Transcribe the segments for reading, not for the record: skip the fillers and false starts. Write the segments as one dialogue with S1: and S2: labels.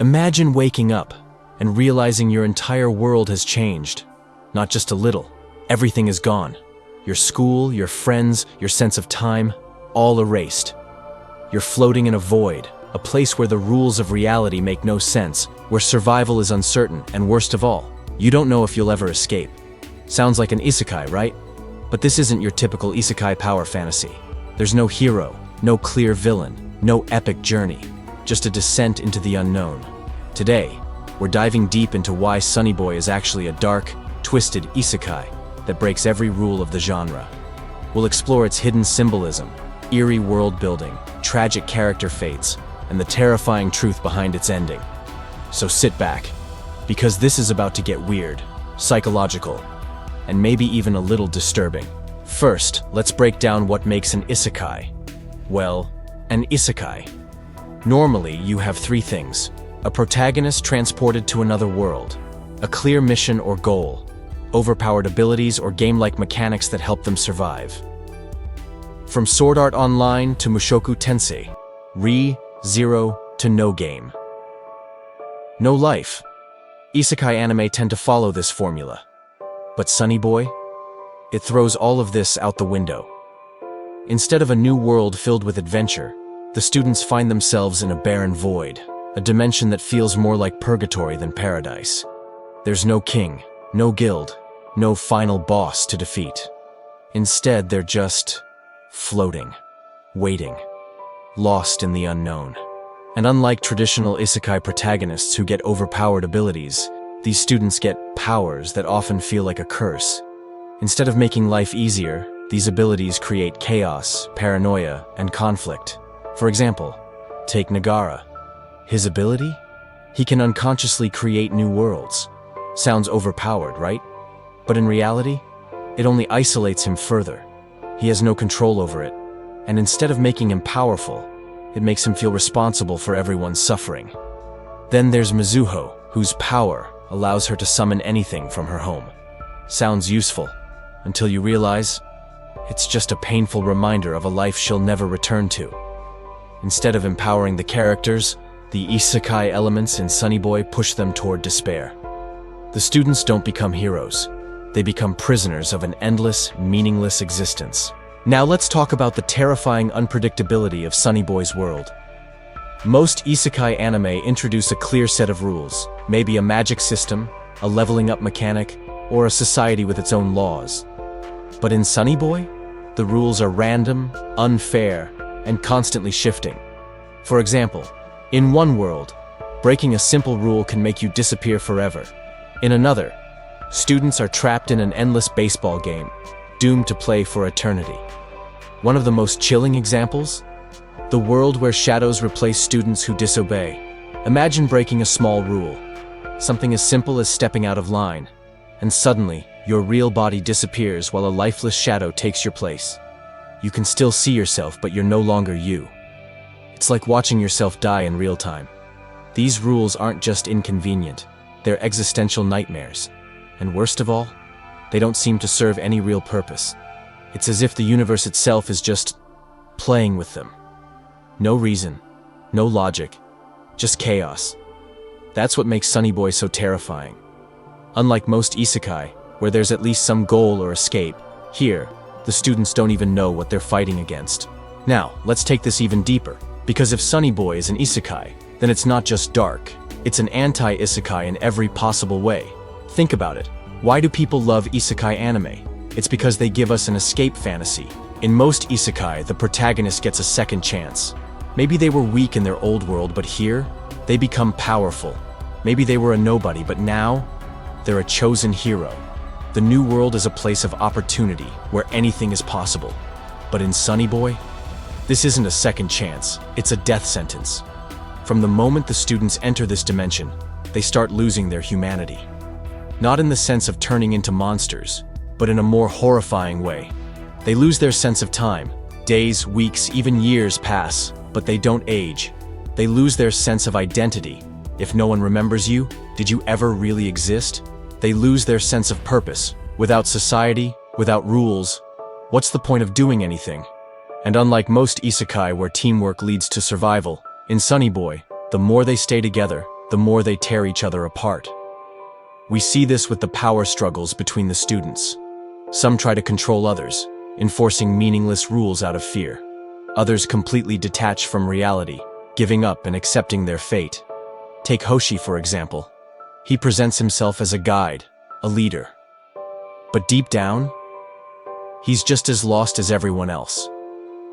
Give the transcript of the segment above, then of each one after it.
S1: Imagine waking up and realizing your entire world has changed. Not just a little. Everything is gone. Your school, your friends, your sense of time, all erased. You're floating in a void, a place where the rules of reality make no sense, where survival is uncertain, and worst of all, you don't know if you'll ever escape. Sounds like an isekai, right? But this isn't your typical isekai power fantasy. There's no hero, no clear villain, no epic journey, just a descent into the unknown. Today, we're diving deep into why Sonny Boy is actually a dark, twisted isekai that breaks every rule of the genre. We'll explore its hidden symbolism, eerie world building, tragic character fates, and the terrifying truth behind its ending. So sit back, because this is about to get weird, psychological, and maybe even a little disturbing. First, let's break down what makes an isekai. Well, an isekai. Normally, you have three things: a protagonist transported to another world, a clear mission or goal, overpowered abilities or game-like mechanics that help them survive. From Sword Art Online to Mushoku Tensei, Zero to no game. No life. Isekai anime tend to follow this formula. But Sonny Boy? It throws all of this out the window. Instead of a new world filled with adventure, the students find themselves in a barren void, a dimension that feels more like purgatory than paradise. There's no king, no guild, no final boss to defeat. Instead, they're just floating, waiting, lost in the unknown. And unlike traditional isekai protagonists who get overpowered abilities, these students get powers that often feel like a curse. Instead of making life easier, these abilities create chaos, paranoia, and conflict. For example, take Nagara. His ability? He can unconsciously create new worlds. Sounds overpowered, right? But in reality, it only isolates him further. He has no control over it, and instead of making him powerful, it makes him feel responsible for everyone's suffering. Then there's Mizuho, whose power allows her to summon anything from her home. Sounds useful, until you realize it's just a painful reminder of a life she'll never return to. Instead of empowering the characters, the isekai elements in Sonny Boy push them toward despair. The students don't become heroes. They become prisoners of an endless, meaningless existence. Now let's talk about the terrifying unpredictability of Sonny Boy's world. Most isekai anime introduce a clear set of rules, maybe a magic system, a leveling up mechanic, or a society with its own laws. But in Sonny Boy, the rules are random, unfair, and constantly shifting. For example, in one world, breaking a simple rule can make you disappear forever. In another, students are trapped in an endless baseball game, doomed to play for eternity. One of the most chilling examples? The world where shadows replace students who disobey. Imagine breaking a small rule, something as simple as stepping out of line, and suddenly, your real body disappears while a lifeless shadow takes your place. You can still see yourself, but you're no longer you. It's like watching yourself die in real time. These rules aren't just inconvenient, they're existential nightmares. And worst of all, they don't seem to serve any real purpose. It's as if the universe itself is just playing with them. No reason, no logic, just chaos. That's what makes Sonny Boy so terrifying. Unlike most isekai, where there's at least some goal or escape, here, the students don't even know what they're fighting against. Now, let's take this even deeper, because if Sonny Boy is an isekai, then it's not just dark, it's an anti-isekai in every possible way. Think about it. Why do people love isekai anime? It's because they give us an escape fantasy. In most isekai, the protagonist gets a second chance. Maybe they were weak in their old world, but here, they become powerful. Maybe they were a nobody, but now, they're a chosen hero. The new world is a place of opportunity, where anything is possible. But in Sonny Boy, this isn't a second chance, it's a death sentence. From the moment the students enter this dimension, they start losing their humanity. Not in the sense of turning into monsters, but in a more horrifying way. They lose their sense of time. Days, weeks, even years pass, but they don't age. They lose their sense of identity. If no one remembers you, did you ever really exist? They lose their sense of purpose. Without society, without rules, what's the point of doing anything? And unlike most isekai where teamwork leads to survival, in Sonny Boy, the more they stay together, the more they tear each other apart. We see this with the power struggles between the students. Some try to control others, enforcing meaningless rules out of fear. Others completely detach from reality, giving up and accepting their fate. Take Hoshi, for example. He presents himself as a guide, a leader. But deep down, he's just as lost as everyone else.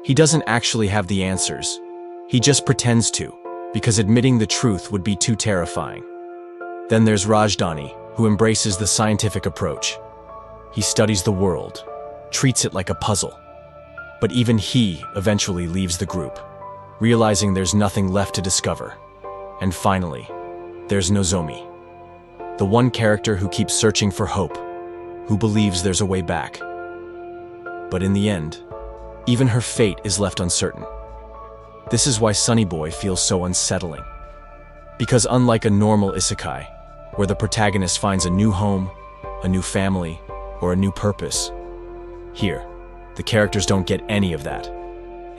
S1: He doesn't actually have the answers. He just pretends to, because admitting the truth would be too terrifying. Then there's Rajdhani, who embraces the scientific approach. He studies the world, treats it like a puzzle. But even he eventually leaves the group, realizing there's nothing left to discover. And finally, there's Nozomi, the one character who keeps searching for hope, who believes there's a way back. But in the end, even her fate is left uncertain. This is why Sonny Boy feels so unsettling. Because unlike a normal isekai, where the protagonist finds a new home, a new family, or a new purpose, here, the characters don't get any of that.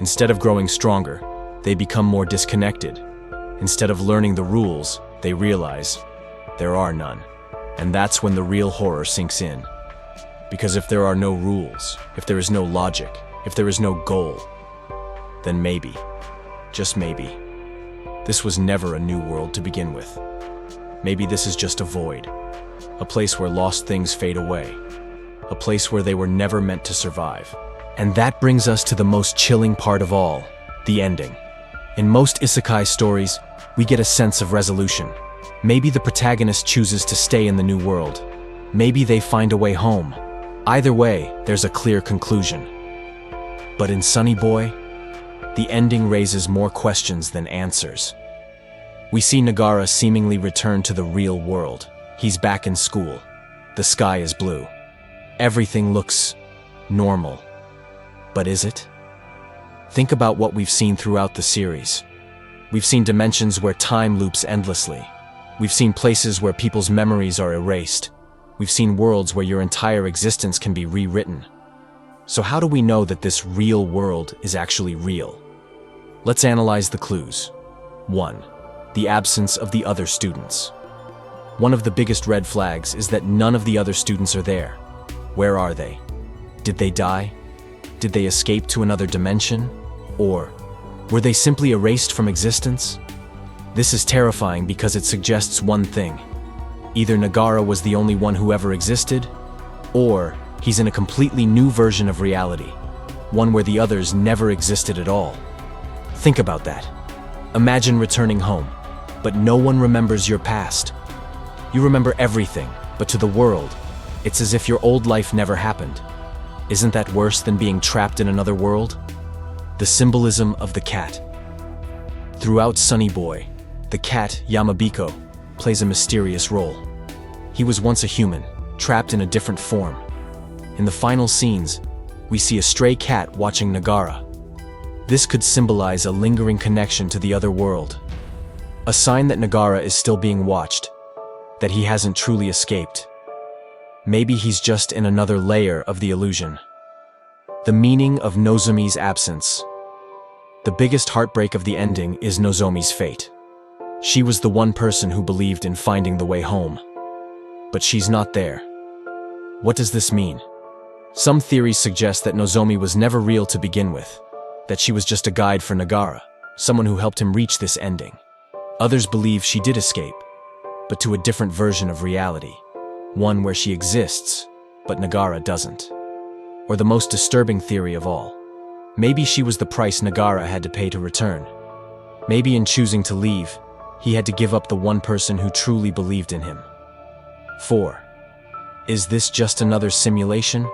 S1: Instead of growing stronger, they become more disconnected. Instead of learning the rules, they realize there are none. And that's when the real horror sinks in. Because if there are no rules, if there is no logic, if there is no goal, then maybe, just maybe, this was never a new world to begin with. Maybe this is just a void, a place where lost things fade away, a place where they were never meant to survive. And that brings us to the most chilling part of all, the ending. In most isekai stories, we get a sense of resolution. Maybe the protagonist chooses to stay in the new world. Maybe they find a way home. Either way, there's a clear conclusion. But in Sonny Boy, the ending raises more questions than answers. We see Nagara seemingly return to the real world. He's back in school. The sky is blue. Everything looks normal. But is it? Think about what we've seen throughout the series. We've seen dimensions where time loops endlessly. We've seen places where people's memories are erased. We've seen worlds where your entire existence can be rewritten. So how do we know that this real world is actually real? Let's analyze the clues. 1. The absence of the other students. One of the biggest red flags is that none of the other students are there. Where are they? Did they die? Did they escape to another dimension? Or were they simply erased from existence? This is terrifying because it suggests one thing. Either Nagara was the only one who ever existed, or he's in a completely new version of reality, one where the others never existed at all. Think about that. Imagine returning home, but no one remembers your past. You remember everything, but to the world, it's as if your old life never happened. Isn't that worse than being trapped in another world? The symbolism of the cat. Throughout Sonny Boy, the cat, Yamabiko, plays a mysterious role. He was once a human, trapped in a different form. In the final scenes, we see a stray cat watching Nagara. This could symbolize a lingering connection to the other world. A sign that Nagara is still being watched, that he hasn't truly escaped. Maybe he's just in another layer of the illusion. The meaning of Nozomi's absence. The biggest heartbreak of the ending is Nozomi's fate. She was the one person who believed in finding the way home. But she's not there. What does this mean? Some theories suggest that Nozomi was never real to begin with, that she was just a guide for Nagara, someone who helped him reach this ending. Others believe she did escape, but to a different version of reality, one where she exists, but Nagara doesn't. Or the most disturbing theory of all, maybe she was the price Nagara had to pay to return. Maybe in choosing to leave, he had to give up the one person who truly believed in him. 4. Is this just another simulation?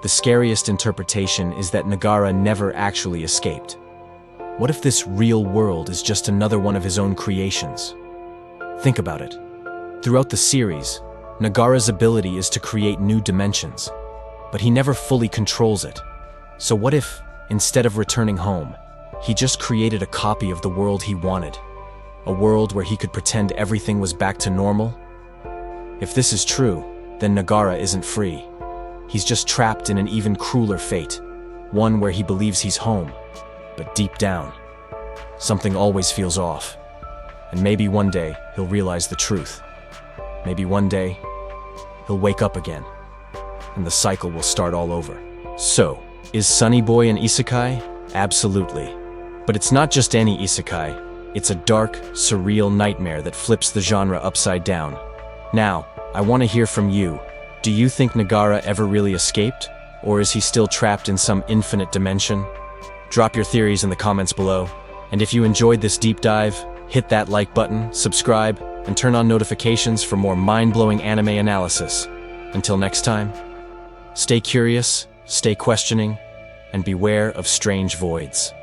S1: The scariest interpretation is that Nagara never actually escaped. What if this real world is just another one of his own creations? Think about it. Throughout the series, Nagara's ability is to create new dimensions, but he never fully controls it. So what if, instead of returning home, he just created a copy of the world he wanted? A world where he could pretend everything was back to normal? If this is true, then Nagara isn't free. He's just trapped in an even crueler fate, one where he believes he's home, but deep down, something always feels off. And maybe one day he'll realize the truth. Maybe one day he'll wake up again, and the cycle will start all over. So, is Sonny Boy an isekai? Absolutely. But it's not just any isekai. It's a dark, surreal nightmare that flips the genre upside down. Now, I want to hear from you. Do you think Nagara ever really escaped? Or is he still trapped in some infinite dimension? Drop your theories in the comments below. And if you enjoyed this deep dive, hit that like button, subscribe, and turn on notifications for more mind-blowing anime analysis. Until next time, stay curious, stay questioning, and beware of strange voids.